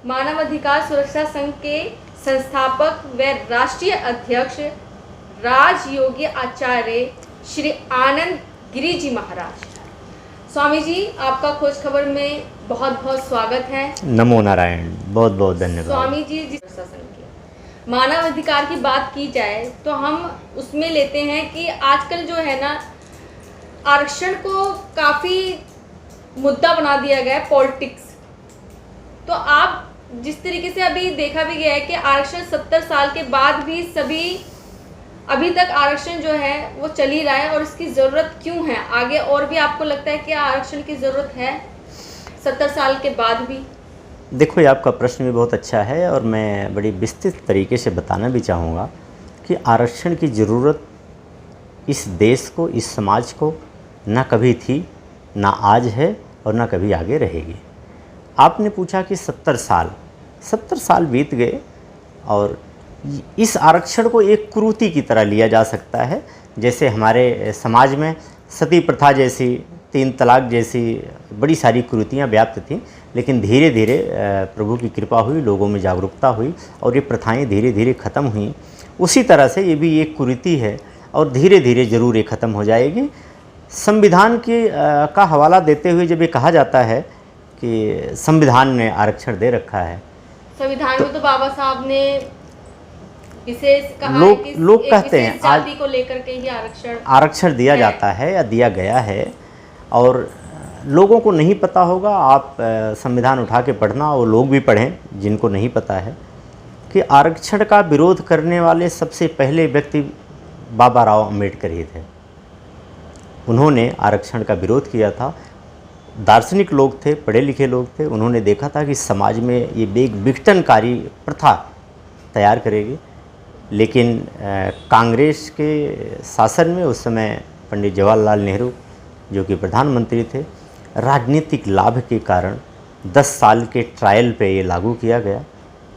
मानव अधिकार सुरक्षा संघ के संस्थापक व राष्ट्रीय अध्यक्ष राजयोगी आचार्य श्री आनंद गिरी जी महाराज। स्वामी जी, आपका खोज खबर में बहुत बहुत स्वागत है। नमो नारायण, बहुत बहुत धन्यवाद। स्वामी जी, जिस मानव अधिकार की बात की जाए तो हम उसमें लेते हैं कि आजकल जो है ना, आरक्षण को काफ़ी मुद्दा बना दिया गया है, पॉलिटिक्स। तो आप जिस तरीके से अभी देखा भी गया है कि आरक्षण 70 साल के बाद भी अभी तक आरक्षण जो है वो चल ही रहा है, और इसकी ज़रूरत क्यों है आगे? और भी आपको लगता है कि आरक्षण की ज़रूरत है 70 साल के बाद भी? देखो, ये आपका प्रश्न भी बहुत अच्छा है और मैं बड़ी विस्तृत तरीके से बताना भी चाहूँगा कि आरक्षण की ज़रूरत इस देश को, इस समाज को ना कभी थी, ना आज है और ना कभी आगे रहेगी। आपने पूछा कि 70 साल बीत गए और इस आरक्षण को एक कुरीति की तरह लिया जा सकता है। जैसे हमारे समाज में सती प्रथा जैसी, 3 तलाक जैसी बड़ी सारी कुरीतियाँ व्याप्त थीं, लेकिन धीरे धीरे प्रभु की कृपा हुई, लोगों में जागरूकता हुई और ये प्रथाएं धीरे धीरे ख़त्म हुई। उसी तरह से ये भी एक कुरीति है और धीरे धीरे ज़रूर ये ख़त्म हो जाएगी। संविधान का हवाला देते हुए जब ये कहा जाता है कि संविधान ने आरक्षण दे रखा है, संविधान में तो बाबा साहब ने विशेष कहा लोग है कि लोग कहते हैं आज जाति को लेकर के ही आरक्षण दिया जाता है या दिया गया है, और लोगों को नहीं पता होगा। आप संविधान उठा के पढ़ना, और लोग भी पढ़ें जिनको नहीं पता है कि आरक्षण का विरोध करने वाले सबसे पहले व्यक्ति बाबा राव अम्बेडकर ही थे। उन्होंने आरक्षण का विरोध किया था। दार्शनिक लोग थे, पढ़े लिखे लोग थे। उन्होंने देखा था कि समाज में ये एक विघटनकारी प्रथा तैयार करेगी, लेकिन कांग्रेस के शासन में उस समय पंडित जवाहरलाल नेहरू जो कि प्रधानमंत्री थे, राजनीतिक लाभ के कारण 10 साल के ट्रायल पे ये लागू किया गया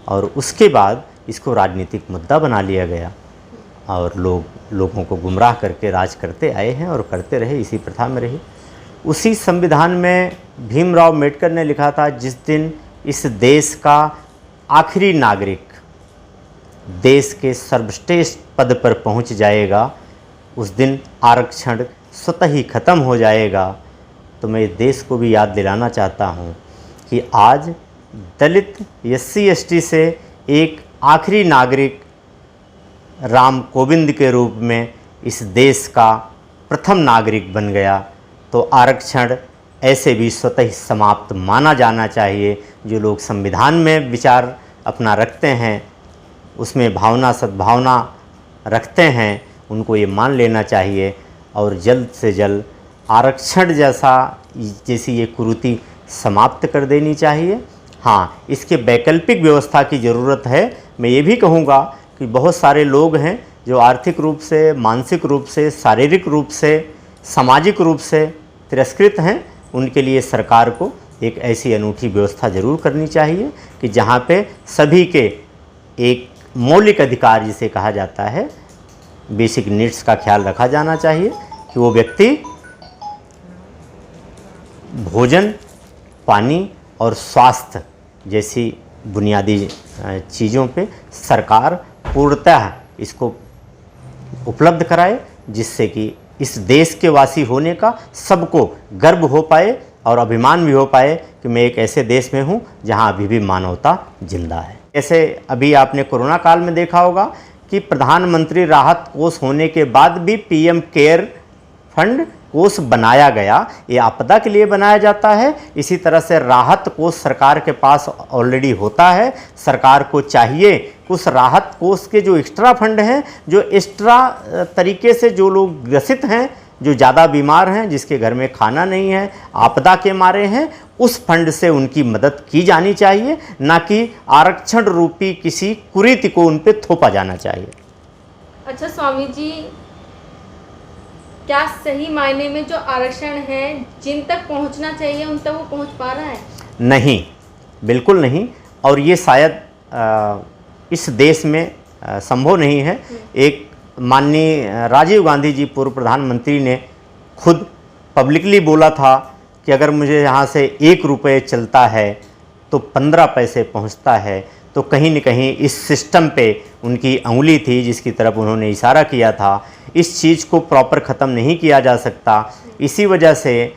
और उसके बाद इसको राजनीतिक मुद्दा बना लिया गया और लोगों को गुमराह करके राज करते आए हैं और करते रहे, इसी प्रथा में रही। उसी संविधान में भीमराव अम्बेडकर ने लिखा था, जिस दिन इस देश का आखिरी नागरिक देश के सर्वश्रेष्ठ पद पर पहुंच जाएगा, उस दिन आरक्षण स्वतः ही ख़त्म हो जाएगा। तो मैं इस देश को भी याद दिलाना चाहता हूं कि आज दलित SC ST से एक आखिरी नागरिक राम कोविंद के रूप में इस देश का प्रथम नागरिक बन गया। तो आरक्षण ऐसे भी स्वतः ही समाप्त माना जाना चाहिए। जो लोग संविधान में विचार अपना रखते हैं, उसमें भावना सद्भावना रखते हैं, उनको ये मान लेना चाहिए और जल्द से जल्द आरक्षण जैसी ये कुरीति समाप्त कर देनी चाहिए। हाँ, इसके वैकल्पिक व्यवस्था की ज़रूरत है। मैं ये भी कहूँगा कि बहुत सारे लोग हैं जो आर्थिक रूप से, मानसिक रूप से, शारीरिक रूप से, सामाजिक रूप से तिरस्कृत हैं। उनके लिए सरकार को एक ऐसी अनूठी व्यवस्था ज़रूर करनी चाहिए कि जहाँ पे सभी के एक मौलिक अधिकार जिसे कहा जाता है, बेसिक नीड्स का ख्याल रखा जाना चाहिए कि वो व्यक्ति भोजन, पानी और स्वास्थ्य जैसी बुनियादी चीज़ों पे सरकार पूर्णतः इसको उपलब्ध कराए, जिससे कि इस देश के वासी होने का सबको गर्व हो पाए और अभिमान भी हो पाए कि मैं एक ऐसे देश में हूँ जहाँ अभी भी मानवता जिंदा है। ऐसे अभी आपने कोरोना काल में देखा होगा कि प्रधानमंत्री राहत कोष होने के बाद भी PM केयर फंड कोष बनाया गया। ये आपदा के लिए बनाया जाता है। इसी तरह से राहत कोष सरकार के पास ऑलरेडी होता है। सरकार को चाहिए कि उस राहत कोष के जो एक्स्ट्रा फंड हैं, जो एक्स्ट्रा तरीके से जो लोग ग्रसित हैं, जो ज़्यादा बीमार हैं, जिसके घर में खाना नहीं है, आपदा के मारे हैं, उस फंड से उनकी मदद की जानी चाहिए, ना कि आरक्षण रूपी किसी कुरीति को उन पर थोपा जाना चाहिए। अच्छा स्वामी जी, क्या सही मायने में जो आरक्षण है जिन तक पहुंचना चाहिए उन तक वो पहुंच पा रहा है? नहीं, बिल्कुल नहीं। और ये शायद इस देश में संभव नहीं है। एक माननीय राजीव गांधी जी पूर्व प्रधानमंत्री ने खुद पब्लिकली बोला था कि अगर मुझे यहाँ से 1 रुपये चलता है तो 15 पैसे पहुंचता है, तो कहीं न कहीं इस सिस्टम पे उनकी अंगुली थी जिसकी तरफ उन्होंने इशारा किया था। इस चीज़ को प्रॉपर ख़त्म नहीं किया जा सकता। इसी वजह से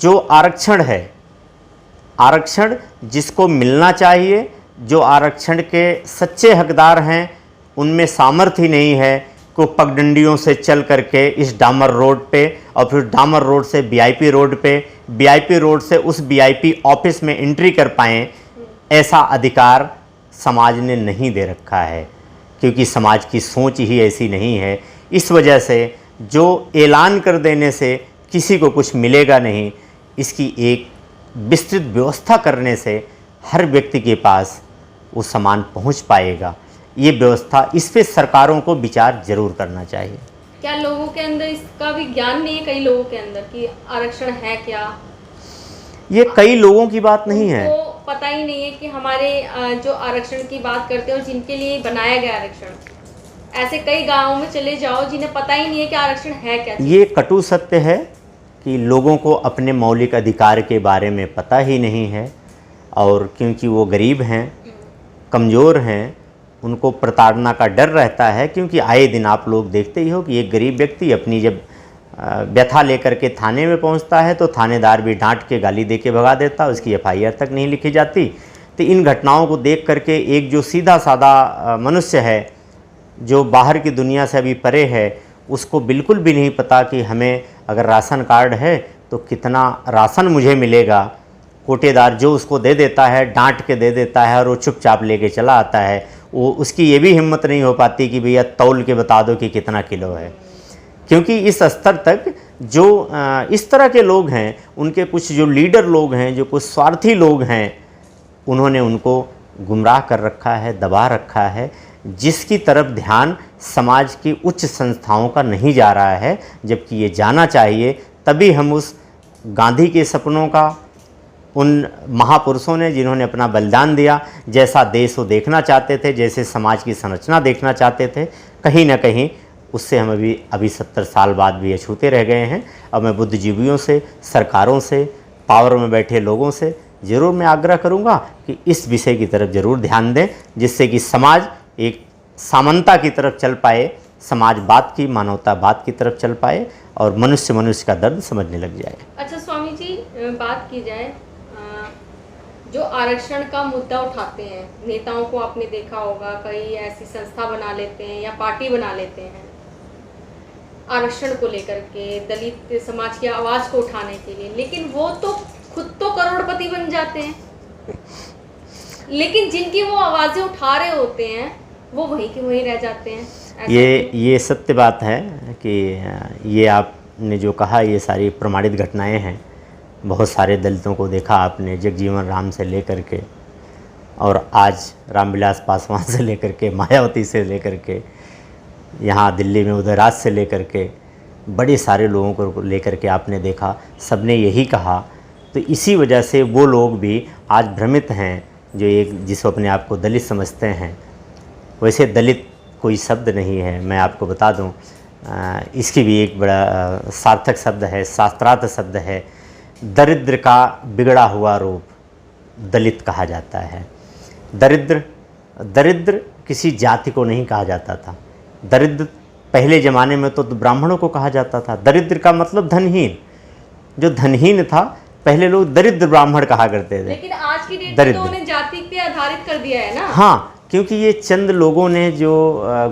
जो आरक्षण है, आरक्षण जिसको मिलना चाहिए, जो आरक्षण के सच्चे हकदार हैं, उनमें सामर्थ्य ही नहीं है को पगडंडियों से चल करके इस डामर रोड पे और फिर डामर रोड से वीआईपी रोड पे, वीआईपी रोड से उस वीआईपी ऑफिस में एंट्री कर पाएँ, ऐसा अधिकार समाज ने नहीं दे रखा है, क्योंकि समाज की सोच ही ऐसी नहीं है। इस वजह से जो ऐलान कर देने से किसी को कुछ मिलेगा नहीं, इसकी एक विस्तृत व्यवस्था करने से हर व्यक्ति के पास वो सामान पहुंच पाएगा। ये व्यवस्था, इस पे सरकारों को विचार जरूर करना चाहिए। क्या लोगों के अंदर इसका भी ज्ञान नहीं है, कई लोगों के अंदर, कि आरक्षण है क्या? ये कई लोगों की बात नहीं है, उनको पता ही नहीं है कि हमारे जो आरक्षण की बात करते हैं और जिनके लिए बनाया गया आरक्षण, ऐसे कई गाँवों में चले जाओ जिन्हें पता ही नहीं है कि आरक्षण है क्या। ये कटु सत्य है कि लोगों को अपने मौलिक अधिकार के बारे में पता ही नहीं है, और क्योंकि वो गरीब हैं, कमज़ोर हैं, उनको प्रताड़ना का डर रहता है। क्योंकि आए दिन आप लोग देखते ही हो कि एक गरीब व्यक्ति अपनी जब व्यथा लेकर के थाने में पहुंचता है तो थानेदार भी डांट के गाली दे के भगा देता, उसकी एफआईआर तक नहीं लिखी जाती। तो इन घटनाओं को देख करके एक जो सीधा साधा मनुष्य है, जो बाहर की दुनिया से अभी परे है, उसको बिल्कुल भी नहीं पता कि हमें अगर राशन कार्ड है तो कितना राशन मुझे मिलेगा। कोटेदार जो उसको दे देता है, डांट के दे देता है और वो चुपचाप लेके चला आता है। वो उसकी ये भी हिम्मत नहीं हो पाती कि भैया तौल के बता दो कि कितना किलो है, क्योंकि इस स्तर तक जो इस तरह के लोग हैं, उनके कुछ जो लीडर लोग हैं, जो कुछ स्वार्थी लोग हैं, उन्होंने उनको गुमराह कर रखा है, दबा रखा है, जिसकी तरफ ध्यान समाज की उच्च संस्थाओं का नहीं जा रहा है, जबकि ये जाना चाहिए। तभी हम उस गांधी के सपनों का, उन महापुरुषों ने जिन्होंने अपना बलिदान दिया, जैसा देश वो देखना चाहते थे, जैसे समाज की संरचना देखना चाहते थे, कहीं ना कहीं उससे हम अभी 70 साल बाद भी अछूते रह गए हैं। अब मैं बुद्धिजीवियों से, सरकारों से, पावर में बैठे लोगों से ज़रूर मैं आग्रह करूंगा कि इस विषय की तरफ ज़रूर ध्यान दें, जिससे कि समाज एक समानता की तरफ चल पाए, समाजवाद की, मानवतावाद की तरफ चल पाए और मनुष्य का दर्द समझने लग जाए। अच्छा स्वामी जी, बात की जाए जो आरक्षण का मुद्दा उठाते हैं, नेताओं को आपने देखा होगा, कई ऐसी संस्था बना लेते हैं या पार्टी बना लेते हैं आरक्षण को लेकर के, दलित समाज की आवाज़ को उठाने के लिए, लेकिन वो तो खुद तो करोड़पति बन जाते हैं, लेकिन जिनकी वो आवाज़ें उठा रहे होते हैं वो वहीं के वहीं रह जाते हैं। ये सत्य बात है कि ये आपने जो कहा, ये सारी प्रमाणित घटनाएं हैं। बहुत सारे दलितों को देखा आपने, जगजीवन राम से लेकर के और आज रामविलास पासवान से लेकर के, मायावती से लेकर के, यहाँ दिल्ली में उदयराज से लेकर के, बड़े सारे लोगों को लेकर के आपने देखा, सबने यही कहा। तो इसी वजह से वो लोग भी आज भ्रमित हैं, जो एक जिसको अपने आप को दलित समझते हैं। वैसे दलित कोई शब्द नहीं है, मैं आपको बता दूं, इसकी भी एक बड़ा सार्थक शब्द है, शास्त्रार्थ शब्द है। दरिद्र का बिगड़ा हुआ रूप दलित कहा जाता है। दरिद्र किसी जाति को नहीं कहा जाता था। दरिद्र पहले ज़माने में तो ब्राह्मणों को कहा जाता था। दरिद्र का मतलब धनहीन, जो धनहीन था पहले लोग दरिद्र ब्राह्मण कहा करते थे। लेकिन आज की डेट में तो उन्हें जाति पे आधारित कर दिया है ना। हाँ, क्योंकि ये चंद लोगों ने जो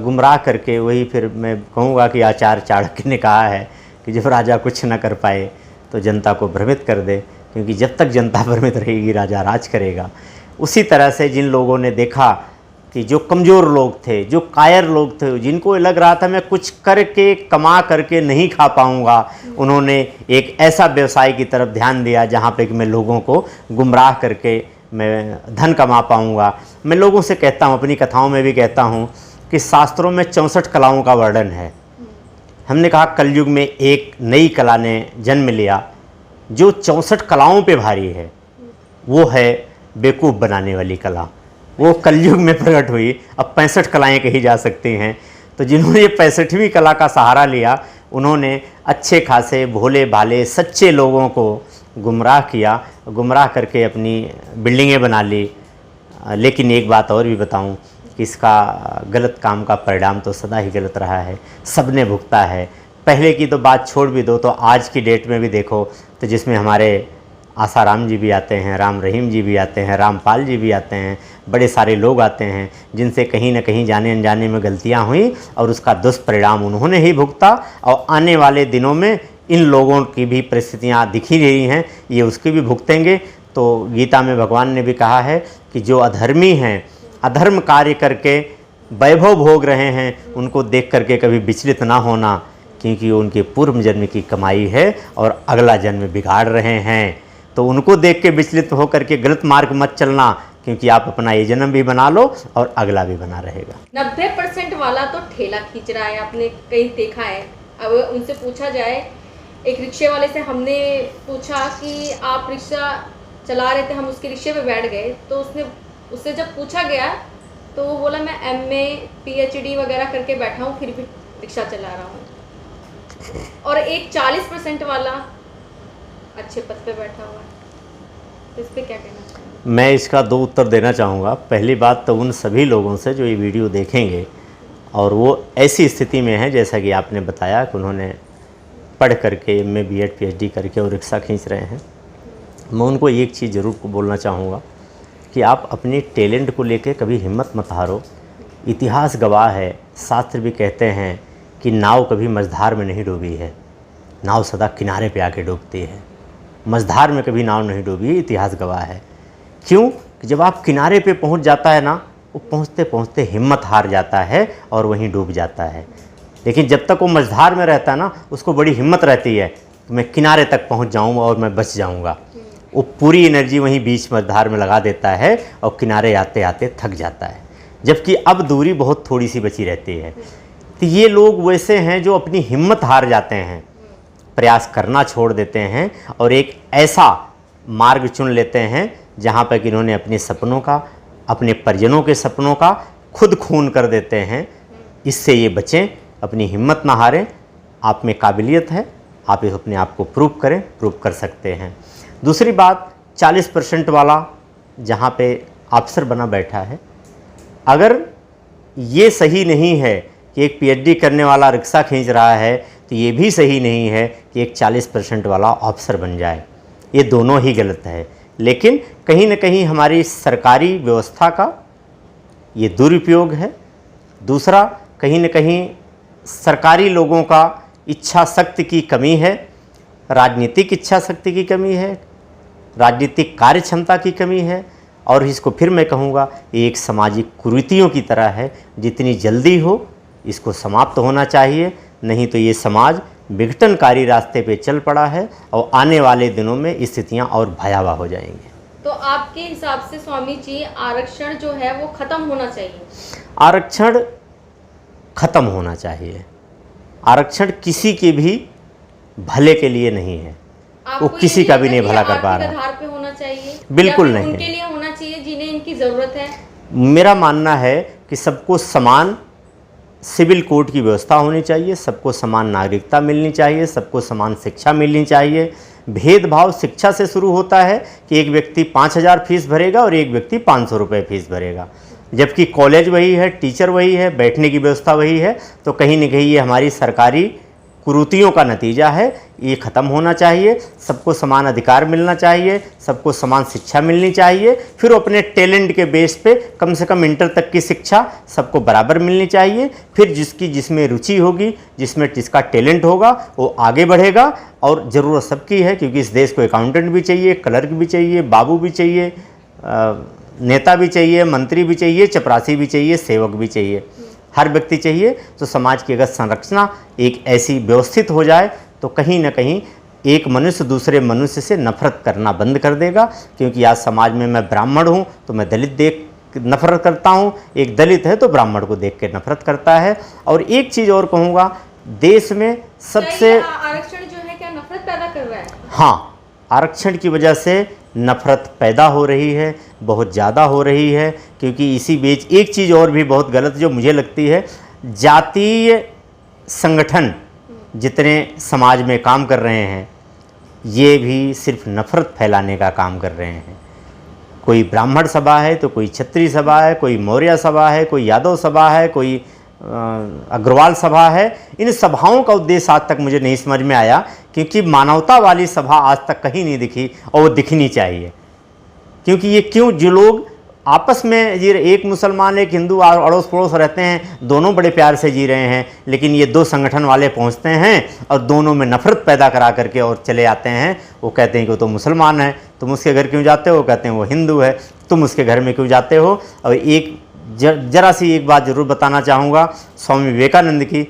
गुमराह करके, वही फिर मैं कहूँगा कि आचार्य चाणक्य ने कहा है कि जब राजा कुछ न कर पाए तो जनता को भ्रमित कर दे, क्योंकि जब तक जनता भ्रमित रहेगी राजा राज करेगा। उसी तरह से जिन लोगों ने देखा कि जो कमज़ोर लोग थे, जो कायर लोग थे, जिनको लग रहा था मैं कुछ करके कमा करके नहीं खा पाऊँगा, उन्होंने एक ऐसा व्यवसाय की तरफ ध्यान दिया जहाँ पे कि मैं लोगों को गुमराह करके मैं धन कमा पाऊँगा। मैं लोगों से कहता हूँ, अपनी कथाओं में भी कहता हूँ कि शास्त्रों में 64 कलाओं का वर्णन है। हमने कहा कलयुग में एक नई कला ने जन्म लिया जो 64 कलाओं पे भारी है, वो है बेवकूफ़ बनाने वाली कला। वो कलयुग में प्रकट हुई। अब 65 कलाएँ कही जा सकती हैं। तो जिन्होंने 65वीं कला का सहारा लिया, उन्होंने अच्छे खासे भोले भाले सच्चे लोगों को गुमराह किया। गुमराह करके अपनी बिल्डिंगें बना ली। लेकिन एक बात और भी बताऊं कि इसका गलत काम का परिणाम तो सदा ही गलत रहा है, सबने भुगता है। पहले की तो बात छोड़ भी दो, तो आज की डेट में भी देखो तो जिसमें हमारे आसाराम जी भी आते हैं, राम रहीम जी भी आते हैं, रामपाल जी भी आते हैं, बड़े सारे लोग आते हैं जिनसे कहीं न कहीं जाने अनजाने में गलतियां हुई और उसका दुष्परिणाम उन्होंने ही भुगता। और आने वाले दिनों में इन लोगों की भी परिस्थितियां दिख ही रही हैं, ये उसकी भी भुगतेंगे। तो गीता में भगवान ने भी कहा है कि जो अधर्मी हैं, अधर्म कार्य करके वैभव भोग रहे हैं, उनको देख करके कभी विचलित ना होना, क्योंकि उनके पूर्व जन्म की कमाई है और अगला जन्म बिगाड़ रहे हैं। तो उनको देख के विचलित होकर के गलत मार्ग मत चलना, क्योंकि आप अपना ये जन्म भी बना लो और अगला भी बना रहेगा। 90% वाला तो ठेला खींच रहा है, आपने कहीं देखा है। अब उनसे पूछा जाए, एक रिक्शे वाले से हमने पूछा कि आप रिक्शा चला रहे थे, हम उसके रिक्शे पे बैठ गए, तो उससे जब पूछा गया तो वो बोला मैं MA PhD वगैरह करके बैठा हूँ, फिर भी रिक्शा चला रहा हूँ। और एक 40% वाला अच्छे पद पे बैठा हुआ है, तो इस पर क्या कहना चाहिए? मैं इसका 2 उत्तर देना चाहूँगा। पहली बात तो उन सभी लोगों से जो ये वीडियो देखेंगे और वो ऐसी स्थिति में है जैसा कि आपने बताया कि उन्होंने पढ़ करके MA BEd PhD करके और रिक्शा खींच रहे हैं, मैं उनको एक चीज़ ज़रूर को बोलना चाहूँगा कि आप अपने टैलेंट को लेकर कभी हिम्मत मत हारो। इतिहास गवाह है, शास्त्र भी कहते हैं कि नाव कभी मझधार में नहीं डूबी है, नाव सदा किनारे पे आके डूबती है। मझधार में कभी नाव नहीं डूबी, इतिहास गवाह है। क्यों? कि जब आप किनारे पे पहुंच जाता है ना, वो पहुंचते पहुंचते हिम्मत हार जाता है और वहीं डूब जाता है। लेकिन जब तक वो मझधार में रहता है ना, उसको बड़ी हिम्मत रहती है कि मैं किनारे तक पहुंच जाऊंगा और मैं बच जाऊंगा। वो पूरी एनर्जी वहीं बीच मझधार में लगा देता है और किनारे आते आते थक जाता है, जबकि अब दूरी बहुत थोड़ी सी बची रहती है। तो ये लोग वैसे हैं जो अपनी हिम्मत हार जाते हैं, प्रयास करना छोड़ देते हैं और एक ऐसा मार्ग चुन लेते हैं जहाँ पर कि इन्होंने अपने सपनों का, अपने परिजनों के सपनों का खुद खून कर देते हैं। इससे ये बचें, अपनी हिम्मत ना हारें। आप में काबिलियत है, आप इस अपने आप को प्रूव करें, प्रूव कर सकते हैं। दूसरी बात, 40% वाला जहाँ पे अफसर बना बैठा है, अगर ये सही नहीं है कि एक PhD करने वाला रिक्शा खींच रहा है, तो ये भी सही नहीं है कि एक 40% वाला अफसर बन जाए। ये दोनों ही गलत है। लेकिन कहीं न कहीं हमारी सरकारी व्यवस्था का ये दुरुपयोग है। दूसरा, कहीं न कहीं सरकारी लोगों का इच्छा शक्ति की कमी है, राजनीतिक इच्छा शक्ति की कमी है, राजनीतिक कार्य क्षमता की कमी है। और इसको फिर मैं कहूँगा, ये एक सामाजिक कुरीतियों की तरह है, जितनी जल्दी हो इसको समाप्त होना चाहिए, नहीं तो ये समाज विघटनकारी रास्ते पे चल पड़ा है और आने वाले दिनों में स्थितियाँ और भयावह हो जाएंगी। तो आपके हिसाब से स्वामी जी, आरक्षण जो है वो खत्म होना चाहिए? आरक्षण खत्म होना चाहिए। आरक्षण किसी के भी भले के लिए नहीं है, वो किसी का भी नहीं भला कर पा रहा। आधार पे होना चाहिए? बिल्कुल नहीं, उनके लिए होना चाहिए जिन्हें इनकी ज़रूरत है। मेरा मानना है कि सबको समान सिविल कोड की व्यवस्था होनी चाहिए, सबको समान नागरिकता मिलनी चाहिए, सबको समान शिक्षा मिलनी चाहिए। भेदभाव शिक्षा से शुरू होता है कि एक व्यक्ति 5,000 फीस भरेगा और एक व्यक्ति 500 रुपये फीस भरेगा, जबकि कॉलेज वही है, टीचर वही है, बैठने की व्यवस्था वही है। तो कहीं न कहीं ये हमारी सरकारी कुरीतियों का नतीजा है। ये ख़त्म होना चाहिए। सबको समान अधिकार मिलना चाहिए, सबको समान शिक्षा मिलनी चाहिए। फिर अपने टैलेंट के बेस पे कम से कम इंटर तक की शिक्षा सबको बराबर मिलनी चाहिए। फिर जिसमें रुचि होगी, जिसका टैलेंट होगा, वो आगे बढ़ेगा। और ज़रूरत सबकी है, क्योंकि इस देश को अकाउंटेंट भी चाहिए, क्लर्क भी चाहिए, बाबू भी चाहिए, नेता भी चाहिए, मंत्री भी चाहिए, चपरासी भी चाहिए, सेवक भी चाहिए, हर व्यक्ति चाहिए। तो समाज की अगर संरचना एक ऐसी व्यवस्थित हो जाए तो कहीं न कहीं एक मनुष्य दूसरे मनुष्य से नफरत करना बंद कर देगा। क्योंकि आज समाज में मैं ब्राह्मण हूँ तो मैं दलित देख नफरत करता हूँ, एक दलित है तो ब्राह्मण को देख के नफरत करता है। और एक चीज़ और कहूँगा, देश में सबसे आरक्षण जो है क्या नफरत पैदा कर रहा है? हाँ, आरक्षण की वजह से नफ़रत पैदा हो रही है, बहुत ज़्यादा हो रही है। क्योंकि इसी बीच एक चीज़ और भी बहुत गलत जो मुझे लगती है, जातीय संगठन जितने समाज में काम कर रहे हैं, ये भी सिर्फ नफरत फैलाने का काम कर रहे हैं। कोई ब्राह्मण सभा है तो कोई क्षत्रिय सभा है, कोई मौर्य सभा है, कोई यादव सभा है, कोई अग्रवाल सभा है। इन सभाओं का उद्देश्य आज तक मुझे नहीं समझ में आया, क्योंकि मानवता वाली सभा आज तक कहीं नहीं दिखी और वो दिखनी चाहिए। क्योंकि ये क्यों, जो लोग आपस में जी एक मुसलमान एक हिंदू अड़ोस पड़ोस रहते हैं, दोनों बड़े प्यार से जी रहे हैं, लेकिन ये दो संगठन वाले पहुंचते हैं और दोनों में नफरत पैदा करा करके और चले आते हैं। वो कहते हैं कि वो तो मुसलमान है, तुम उसके घर क्यों जाते हो, वो कहते हैं वो हिंदू है, तुम उसके घर में क्यों जाते हो। और एक जरा सी एक बात ज़रूर बताना चाहूँगा स्वामी विवेकानंद की।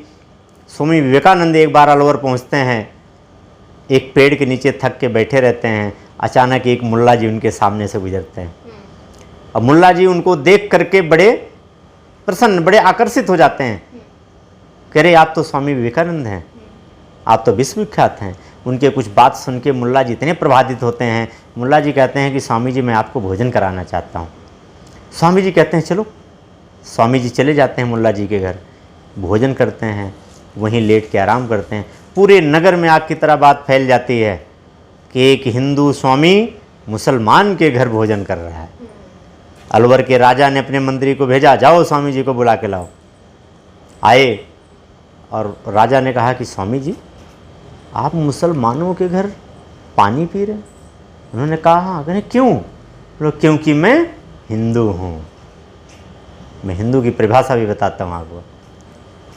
स्वामी विवेकानंद एक बार अलवर पहुँचते हैं, एक पेड़ के नीचे थक के बैठे रहते हैं, अचानक एक मुल्ला जी उनके सामने से गुजरते हैं। अब मुल्ला जी उनको देख करके बड़े प्रसन्न, बड़े आकर्षित हो जाते हैं। कह रहे आप तो स्वामी विवेकानंद हैं, आप तो विश्वविख्यात हैं। उनके कुछ बात सुन के मुल्ला जी इतने प्रभावित होते हैं। मुल्ला जी कहते हैं कि स्वामी जी मैं आपको भोजन कराना चाहता हूँ। स्वामी जी कहते हैं चलो। स्वामी जी चले जाते हैं मुल्ला जी के घर, भोजन करते हैं, वहीं लेट के आराम करते हैं। पूरे नगर में आग की तरह बात फैल जाती है कि एक हिंदू स्वामी मुसलमान के घर भोजन कर रहा है। अलवर के राजा ने अपने मंत्री को भेजा, जाओ स्वामी जी को बुला के लाओ। आए और राजा ने कहा कि स्वामी जी आप मुसलमानों के घर पानी पी रहे हैं। उन्होंने कहा हाँ। कहने क्यों? बोलो क्योंकि मैं हिंदू हूँ। मैं हिंदू की परिभाषा भी बताता हूँ आपको।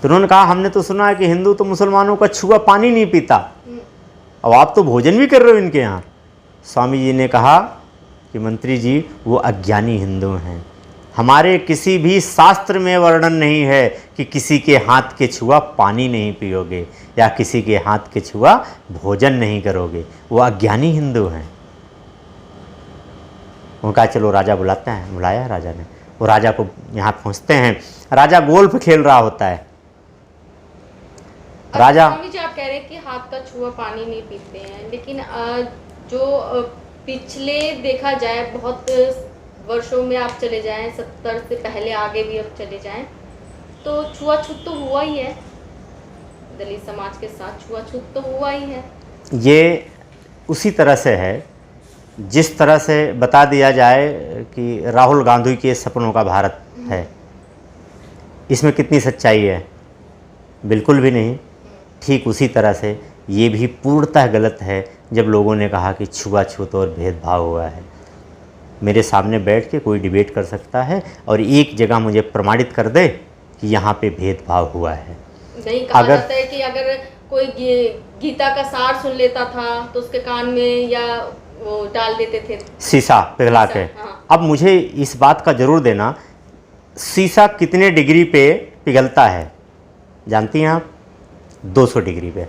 तो उन्होंने कहा हमने तो सुना है कि हिंदू तो मुसलमानों का छुआ पानी नहीं पीता, अब आप तो भोजन भी कर रहे हो इनके यहाँ। स्वामी जी ने कहा कि मंत्री जी वो अज्ञानी हिंदू हैं। हमारे किसी भी शास्त्र में वर्णन नहीं है कि किसी के हाथ के छुआ पानी नहीं पियोगे या किसी के हाथ के छुआ भोजन नहीं करोगे, वो अज्ञानी हिंदू हैं। उनका चलो राजा बुलाते हैं। बुलाया राजा ने, वो राजा को यहाँ पहुँचते हैं। राजा गोल्फ खेल रहा होता है। राजा स्वामी जी आप कह रहे हैं कि हाथ का छुआ पानी नहीं पीते हैं, लेकिन जो पिछले देखा जाए बहुत वर्षों में आप चले जाएं, 70 से पहले आगे भी अब चले जाएं, तो छुआछूत तो हुआ ही है, दलित समाज के साथ छुआछूत तो हुआ ही है। ये उसी तरह से है जिस तरह से बता दिया जाए कि राहुल गांधी के सपनों का भारत है। इसमें कितनी सच्चाई है? बिल्कुल भी नहीं। ठीक उसी तरह से ये भी पूर्णतः गलत है जब लोगों ने कहा कि छुआछूत और भेदभाव हुआ है। मेरे सामने बैठ के कोई डिबेट कर सकता है और एक जगह मुझे प्रमाणित कर दे कि यहाँ पे भेदभाव हुआ है। नहीं कहा जाता है कि अगर कोई गीता का सार सुन लेता था तो उसके कान में या वो डाल देते थे शीशा पिघला के। हाँ। अब मुझे इस बात का जरूर देना, शीशा कितने डिग्री पे पिघलता है जानती हैं आप? 200 डिग्री पे।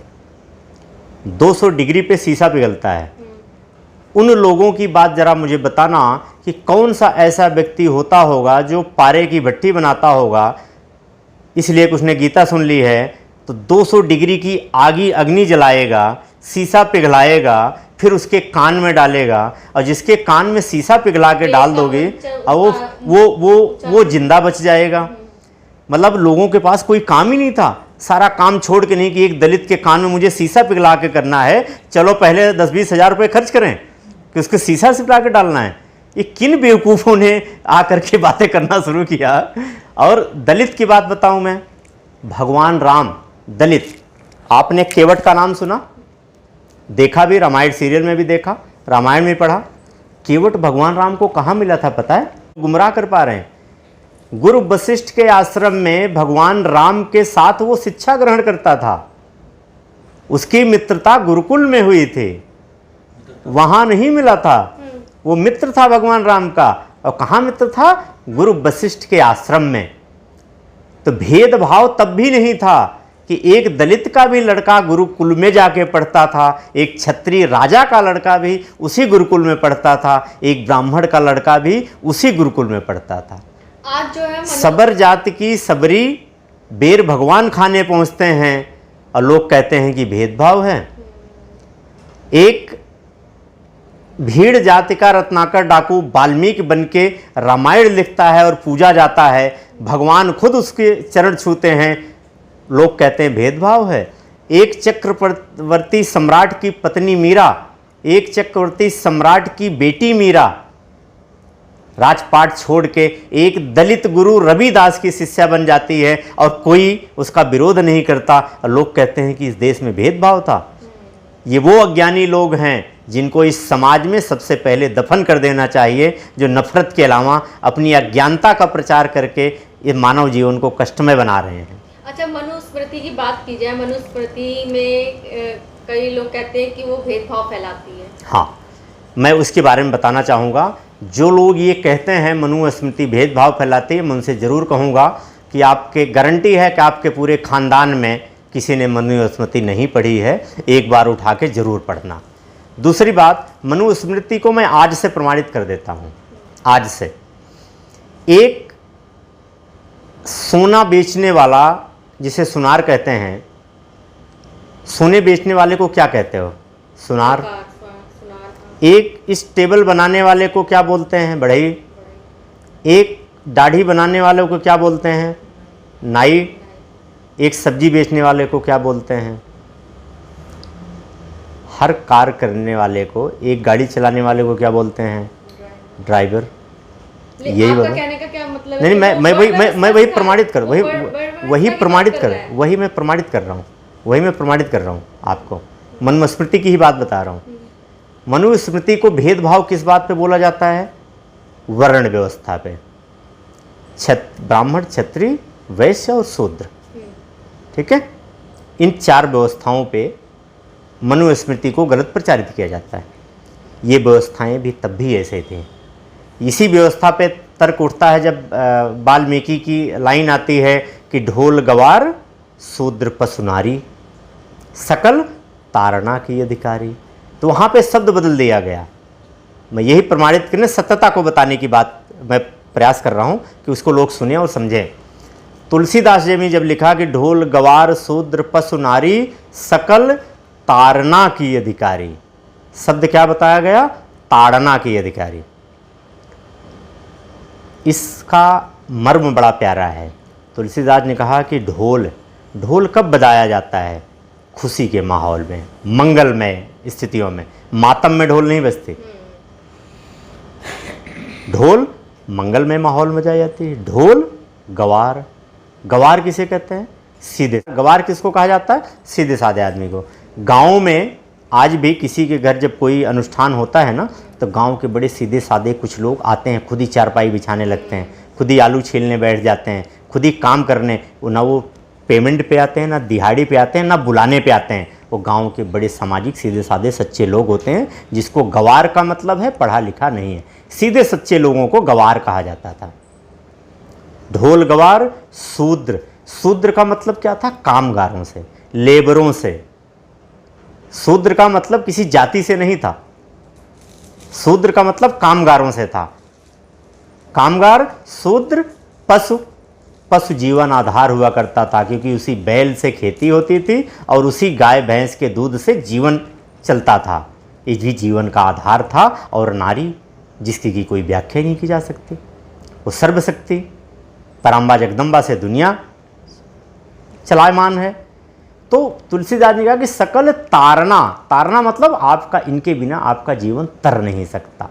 200 डिग्री पे शीशा पिघलता है। उन लोगों की बात जरा मुझे बताना कि कौन सा ऐसा व्यक्ति होता होगा जो पारे की भट्टी बनाता होगा, इसलिए कि उसने गीता सुन ली है तो 200 डिग्री की अग्नि जलाएगा, शीशा पिघलाएगा, फिर उसके कान में डालेगा, और जिसके कान में शीशा पिघला के डाल दोगे और वो जिंदा बच जाएगा। मतलब लोगों के पास कोई काम ही नहीं था, सारा काम छोड़ के नहीं कि एक दलित के कान में मुझे शीशा पिघला के करना है, चलो पहले 10-20 हज़ार रुपये खर्च करें कि उसको शीशा पिघला के डालना है। ये किन बेवकूफ़ों ने आकर के बातें करना शुरू किया। और दलित की बात बताऊं मैं, भगवान राम दलित। आपने केवट का नाम सुना? देखा भी, रामायण सीरियल में भी देखा, रामायण में पढ़ा। केवट भगवान राम को कहाँ मिला था पता है? गुमराह कर पा रहे हैं। गुरु वशिष्ठ के आश्रम में भगवान राम के साथ वो शिक्षा ग्रहण करता था, उसकी मित्रता गुरुकुल में हुई थी, वहां नहीं मिला था। वो मित्र था भगवान राम का, और कहाँ मित्र था? गुरु वशिष्ठ के आश्रम में। तो भेदभाव तब भी नहीं था कि एक दलित का भी लड़का गुरुकुल में जाके पढ़ता था, एक क्षत्रिय राजा का लड़का भी उसी गुरुकुल में पढ़ता था, एक ब्राह्मण का लड़का भी उसी गुरुकुल में पढ़ता था। आज जो है सबर जाति की सबरी बेर भगवान खाने पहुंचते हैं और लोग कहते हैं कि भेदभाव है। एक भीड़ जाति का रत्नाकर डाकू वाल्मीकि बन के रामायण लिखता है और पूजा जाता है, भगवान खुद उसके चरण छूते हैं, लोग कहते हैं भेदभाव है। एक चक्रवर्ती सम्राट की पत्नी मीरा एक चक्रवर्ती सम्राट की बेटी मीरा राजपाट छोड़ के एक दलित गुरु रविदास की शिष्या बन जाती है और कोई उसका विरोध नहीं करता। लोग कहते हैं कि इस देश में भेदभाव था। ये वो अज्ञानी लोग हैं जिनको इस समाज में सबसे पहले दफन कर देना चाहिए, जो नफरत के अलावा अपनी अज्ञानता का प्रचार करके ये मानव जीवन को कष्टमय बना रहे हैं। अच्छा, मनुस्मृति की बात की जाए, मनुस्मृति में कई लोग कहते हैं कि वो भेदभाव फैलाती है। हाँ, मैं उसके बारे में बताना चाहूँगा। जो लोग ये कहते हैं मनुस्मृति भेदभाव फैलाती है, मैं उनसे ज़रूर कहूँगा कि आपके गारंटी है कि आपके पूरे ख़ानदान में किसी ने मनुस्मृति नहीं पढ़ी है। एक बार उठा के ज़रूर पढ़ना। दूसरी बात, मनुस्मृति को मैं आज से प्रमाणित कर देता हूँ। आज से एक सोना बेचने वाला, जिसे सुनार कहते हैं, सोने बेचने वाले को क्या कहते हो? सुनार। एक इस टेबल बनाने वाले को क्या बोलते हैं? बढ़ई। एक दाढ़ी बनाने वाले को क्या बोलते हैं? नाई। एक सब्जी बेचने वाले को क्या बोलते हैं? हर कार करने वाले को, एक गाड़ी चलाने वाले को क्या बोलते हैं? ड्राइवर। यही आपका कहने का क्या मतलब है? नहीं, मैं वही प्रमाणित कर वही प्रमाणित कर वही मैं प्रमाणित कर रहा हूँ आपको। मनुस्मृति की ही बात बता रहा हूँ। मनुस्मृति को भेदभाव किस बात पे बोला जाता है? वर्ण व्यवस्था पे। ब्राह्मण, क्षत्रिय, वैश्य और शूद्र, ठीक है, इन 4 व्यवस्थाओं पे मनुस्मृति को गलत प्रचारित किया जाता है। ये व्यवस्थाएं भी तब भी ऐसे थे। इसी व्यवस्था पे तर्क उठता है जब वाल्मीकि की लाइन आती है कि ढोल गवार शूद्र पशु नारी सकल तारणा की अधिकारी। तो वहाँ पे शब्द बदल दिया गया। मैं यही प्रमाणित करने, सत्यता को बताने की बात मैं प्रयास कर रहा हूँ कि उसको लोग सुने और समझें। तुलसीदास जी ने जब लिखा कि ढोल गवार शूद्र पशु नारी सकल ताड़ना की अधिकारी, शब्द क्या बताया गया? ताड़ना की अधिकारी। इसका मर्म बड़ा प्यारा है। तुलसीदास ने कहा कि ढोल कब बजाया जाता है? खुशी के माहौल में, मंगलमय स्थितियों में। मातम में ढोल नहीं बजती। ढोल मंगलमय माहौल में बजाई जाती है। ढोल गवार किसे कहते हैं? सीधे। गवार किसको कहा जाता है? सीधे साधे आदमी को। गाँव में आज भी किसी के घर जब कोई अनुष्ठान होता है ना, तो गांव के बड़े सीधे साधे कुछ लोग आते हैं, खुद ही चारपाई बिछाने लगते हैं, खुद ही आलू छीलने बैठ जाते हैं, खुद ही काम करने। ना वो पेमेंट पे आते हैं, ना दिहाड़ी पे आते हैं, ना बुलाने पे आते हैं। वो गांव के बड़े सामाजिक सीधे साधे सच्चे लोग होते हैं, जिसको गवार का मतलब है पढ़ा लिखा नहीं है। सीधे सच्चे लोगों को गवार कहा जाता था। ढोल गवार शूद्र का मतलब क्या था? कामगारों से, लेबरों से। शूद्र का मतलब किसी जाति से नहीं था। शूद्र का मतलब कामगारों से था। कामगार, शूद्र, पशु जीवन आधार हुआ करता था, क्योंकि उसी बैल से खेती होती थी और उसी गाय भैंस के दूध से जीवन चलता था। ये भी जीवन का आधार था। और नारी, जिसकी की कोई व्याख्या नहीं की जा सकती, वो सर्वशक्ति पराम्बा जगदम्बा से दुनिया चलायमान है। तो तुलसीदास ने कहा कि सकल तारना मतलब आपका, इनके बिना आपका जीवन तर नहीं सकता।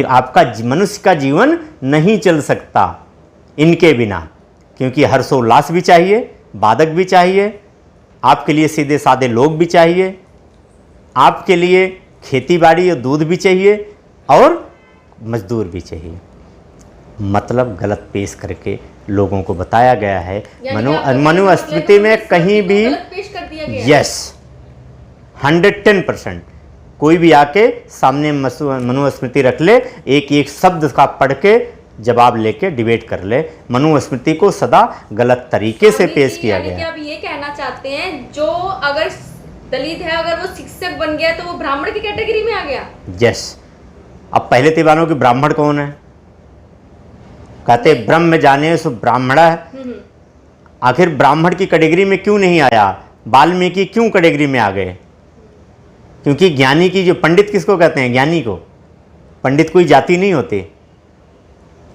आपका मनुष्य का जीवन नहीं चल सकता इनके बिना, क्योंकि हर्षोल्लास भी चाहिए, बाधक भी चाहिए, आपके लिए सीधे साधे लोग भी चाहिए, आपके लिए खेती बाड़ी और दूध भी चाहिए और मजदूर भी चाहिए। मतलब गलत पेश करके लोगों को बताया गया है। मनुस्मृति में कहीं भी यस 110% कोई भी आके सामने मनुस्मृति रख ले, एक एक शब्द का पढ़ के जवाब लेके डिबेट कर ले। मनुस्मृति को सदा गलत तरीके से पेश किया गया। कि आप ये कहना चाहते हैं जो अगर दलित है, अगर वो शिक्षक बन गया तो वो ब्राह्मण की कैटेगरी में आ गया? यस। अब पहले दीवानों के ब्राह्मण कौन है? कहते ब्रह्म जाने सो ब्राह्मण है। आखिर ब्राह्मण की कैटेगरी में क्यों नहीं आया? वाल्मीकि क्यों कैटेगरी में आ गए? क्योंकि ज्ञानी की, जो पंडित किसको कहते हैं? ज्ञानी को। पंडित कोई जाति नहीं होती,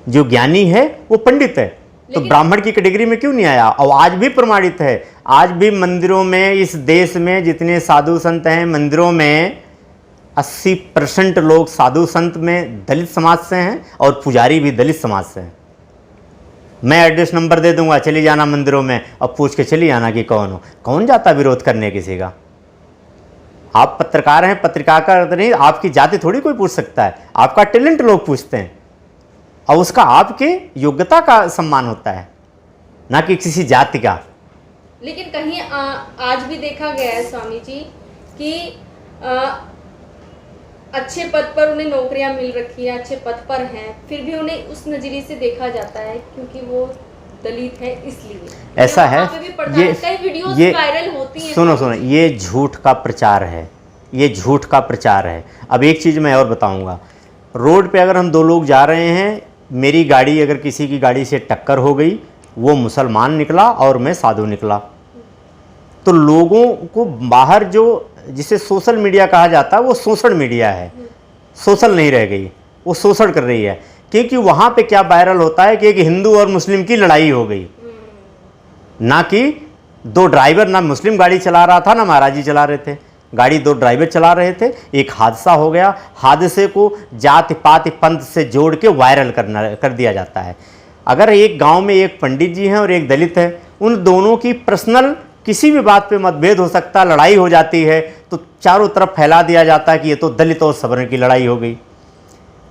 जो ज्ञानी है वो पंडित है। तो ब्राह्मण की कैटेगरी में क्यों नहीं आया? और आज भी प्रमाणित है, आज भी मंदिरों में, इस देश में जितने साधु संत हैं, मंदिरों में 80% लोग साधु संत में दलित समाज से हैं और पुजारी भी दलित समाज से हैं। मैं एड्रेस नंबर दे दूंगा, चली जाना मंदिरों में और पूछ के चली जाना कि कौन हो। कौन जाता विरोध करने किसी का? आप पत्रकार हैं, पत्रिका का नहीं, आपकी जाति थोड़ी कोई पूछ सकता है, आपका टैलेंट लोग पूछते हैं और उसका आपके योग्यता का सम्मान होता है, ना कि किसी जाति का। लेकिन कहीं आज भी देखा गया है स्वामी जी कि अच्छे पद पर उन्हें नौकरियां मिल रखी हैं, अच्छे पद पर हैं, फिर भी उन्हें उस नजरिए से देखा जाता है क्योंकि वो दलित है इसलिए। ऐसा है, कई वीडियोस वायरल होती हैं। सुनो, ये झूठ का प्रचार है, ये झूठ का प्रचार है। अब एक चीज़ मैं और बताऊंगा, रोड पे अगर हम दो लोग जा रहे हैं, मेरी गाड़ी अगर किसी की गाड़ी से टक्कर हो गई, वो मुसलमान निकला और मैं साधु निकला, तो लोगों को बाहर जो जिसे सोशल मीडिया कहा जाता है वो शोषण मीडिया है, सोशल नहीं रह गई, वो शोषण कर रही है। क्योंकि वहाँ पे क्या वायरल होता है कि एक हिंदू और मुस्लिम की लड़ाई हो गई, ना कि दो ड्राइवर, ना मुस्लिम गाड़ी चला रहा था ना महाराज जी चला रहे थे, गाड़ी दो ड्राइवर चला रहे थे, एक हादसा हो गया, हादसे को जाति पाति पंथ से जोड़ के वायरल कर दिया जाता है। अगर एक गांव में एक पंडित जी हैं और एक दलित है, उन दोनों की पर्सनल किसी भी बात पे मतभेद हो सकता है, लड़ाई हो जाती है, तो चारों तरफ फैला दिया जाता है कि ये तो दलित और सवर्ण की लड़ाई हो गई।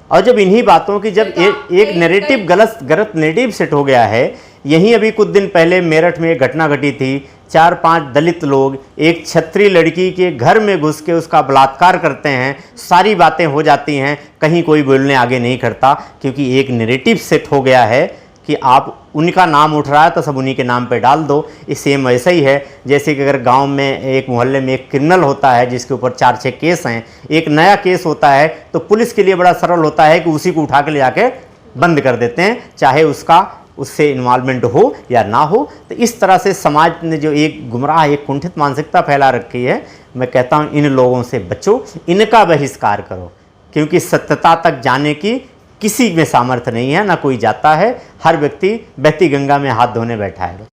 और जब इन्हीं बातों की जब एक नैरेटिव गलत नैरेटिव सेट हो गया है। यहीं अभी कुछ दिन पहले मेरठ में एक घटना घटी थी, 4-5 दलित लोग एक क्षत्रिय लड़की के घर में घुस के उसका बलात्कार करते हैं, सारी बातें हो जाती हैं, कहीं कोई बोलने आगे नहीं करता, क्योंकि एक नैरेटिव सेट हो गया है कि आप उनका नाम उठ रहा है तो सब उन्हीं के नाम पे डाल दो। ये सेम वैसा ही है जैसे कि अगर गांव में एक मोहल्ले में एक क्रिमिनल होता है जिसके ऊपर 4-6 केस हैं, एक नया केस होता है तो पुलिस के लिए बड़ा सरल होता है कि उसी को उठा के ले जाके बंद कर देते हैं, चाहे उससे इन्वॉल्वमेंट हो या ना हो। तो इस तरह से समाज ने जो एक गुमराह, एक कुंठित मानसिकता फैला रखी है, मैं कहता हूँ इन लोगों से बचो, इनका बहिष्कार करो, क्योंकि सत्यता तक जाने की किसी में सामर्थ्य नहीं है, ना कोई जाता है। हर व्यक्ति बहती गंगा में हाथ धोने बैठा है।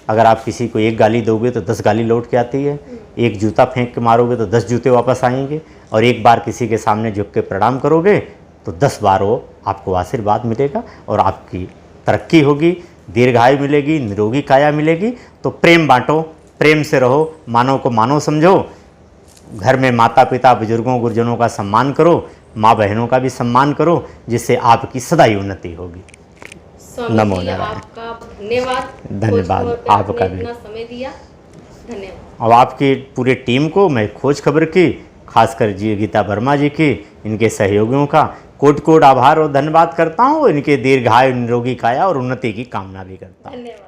अगर आप किसी को एक गाली दोगे तो 10 गाली लौट के आती है, एक जूता फेंक के मारोगे तो 10 जूते वापस आएंगे, और एक बार किसी के सामने झुक के प्रणाम करोगे तो 10 बार वो आपको आशीर्वाद मिलेगा और आपकी तरक्की होगी, दीर्घायु मिलेगी, निरोगी काया मिलेगी। तो प्रेम बांटो, प्रेम से रहो, मानव को मानव समझो, घर में माता पिता बुजुर्गों गुरुजनों का सम्मान करो, माँ बहनों का भी सम्मान करो, जिससे आपकी सदा ही उन्नति होगी। नमो नारायण। आपका धन्यवाद आपका भी इतना समय दिया, धन्यवाद। अब आपकी पूरी टीम को मैं खोज खबर की, खासकर जी गीता वर्मा जी की, इनके सहयोगियों का कोट आभार और धन्यवाद करता हूँ। इनके दीर्घायु निरोगी काया और उन्नति की कामना भी करता हूँ। धन्यवाद।